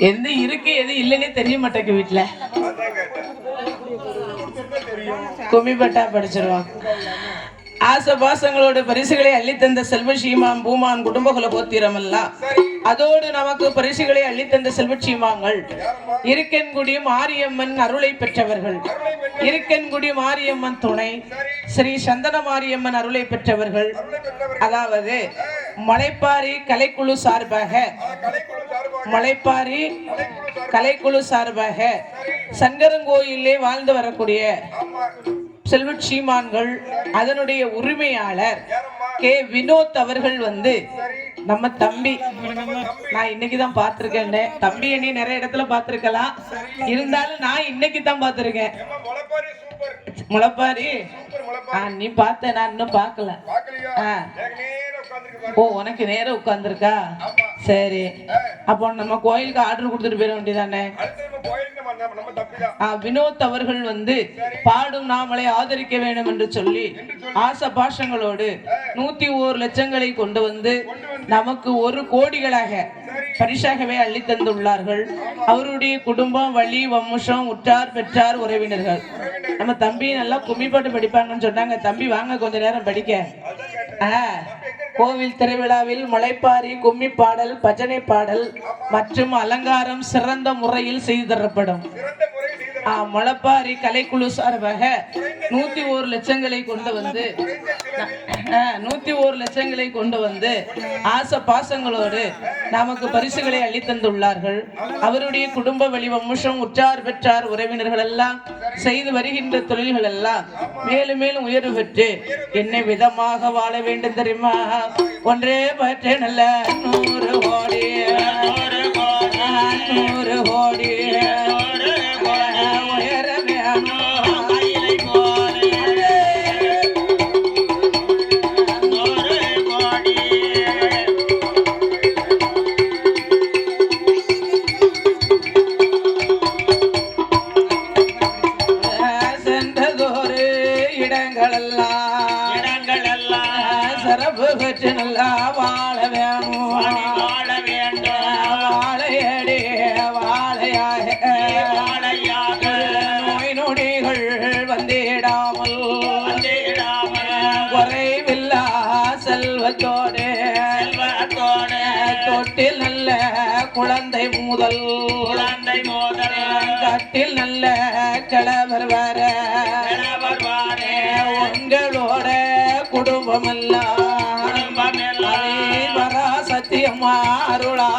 எந்த இருக்கு எது இல்லைன்னே தெரிய மாட்டேங்க வீட்டுல. கும்மிப்பட்டா படிச்சிருவான். ஆசபாசங்களோட பரிசுகளை அள்ளித்தந்த செல்வ சீமான் பூமான் குடும்பகுல கோத்திரமெல்லாம் அதோடு நமக்கு பரிசுகளை அள்ளித்தந்த செல்வ சீமாங்கள் இருக்கன்குடி மாரியம்மன் அருளை பெற்றவர்கள். இருக்கன்குடி மாரியம்மன் துணை ஸ்ரீ சந்தன மாரியம்மன் அருளை பெற்றவர்கள். அதாவது மலைப்பாரி கலைக்குழு சார்பாக மலைப்பாரி கலைக்குழு சார்பாக சங்கரங்கோயிலே வாழ்ந்து வரக்கூடிய செல்வ சீமான்கள் அதனுடைய உரிமையாளர் கே வினோத் அவர்கள் வந்து நம்ம தம்பி. நான் இன்னைக்குதான் பாத்திருக்கேன். தம்பி நீ நிறைய இடத்துல பாத்திருக்கலாம், இருந்தாலும் நான் இன்னைக்கு தான் பாத்திருக்கேன். முளைப்பாரி நீ பார்த்த, நான் இன்னும் பார்க்கல. ஓ, உனக்கு நேரம் உட்கார்ந்துருக்கா? சரி, அப்போ நம்ம கோயிலுக்கு ஆர்டர் கொடுத்துட்டு போயிட வேண்டியதானே. வினோத் அவர்கள் வந்து பாடும் நாமளை ஆதரிக்க வேண்டும் என்று சொல்லி ஆசை பாஷங்களோடு 101 லட்சங்களை கொண்டு வந்து நமக்கு 1 கோடிகளாக பரிசாகவே அள்ளி தந்துள்ளார்கள். அவருடைய குடும்பம், வழி, வம்சம், உற்றார், பெற்றார், உறவினர்கள். நம்ம தம்பி நல்லா கும்மிப்பாட்டு படிப்பாங்கன்னு சொன்னாங்க. தம்பி வாங்க கொஞ்ச நேரம் படிக்க. கோவில் திருவிழாவில் மலைப்பாரி, கும்மி பாடல், பஜனை பாடல் மற்றும் அலங்காரம் சிறந்த முறையில் செய்து தரப்படும். மலைப்பாரி கலைக்குழு சார்பாக 101 லட்சங்களை கொண்டு வந்து 101 லட்சங்களை கொண்டு வந்து ஆசை பாசங்களோடு நமக்கு பரிசுகளை அளித்தந்துள்ளார்கள். அவருடைய குடும்ப வழி, வம்சம், உற்றார், பெற்றார், உறவினர்கள் எல்லாம் செய்து வருகின்ற தொழில்கள் எல்லாம் மேலும் மேலும் உயர்வு பெற்று என்ன விதமாக வாழ வேண்டும் தெரியுமா? ஒன்றே பற்ற நல்ல 100 கோடி 100 கோடி சிறப்பு பெற்று நல்லா வாழ வேணும், வாழ வேண்டும். வாழையடி வாழையாக நோய் நொடிகள் வந்திடாமல் குறைவில்லா செல்வத்தோடு தொட்டில் நல்ல குழந்தை முதல் கட்டில் நல்ல கிழவர் வர உங்களோட குடும்பம் எல்லாம் வரா சத்தியமா அருளா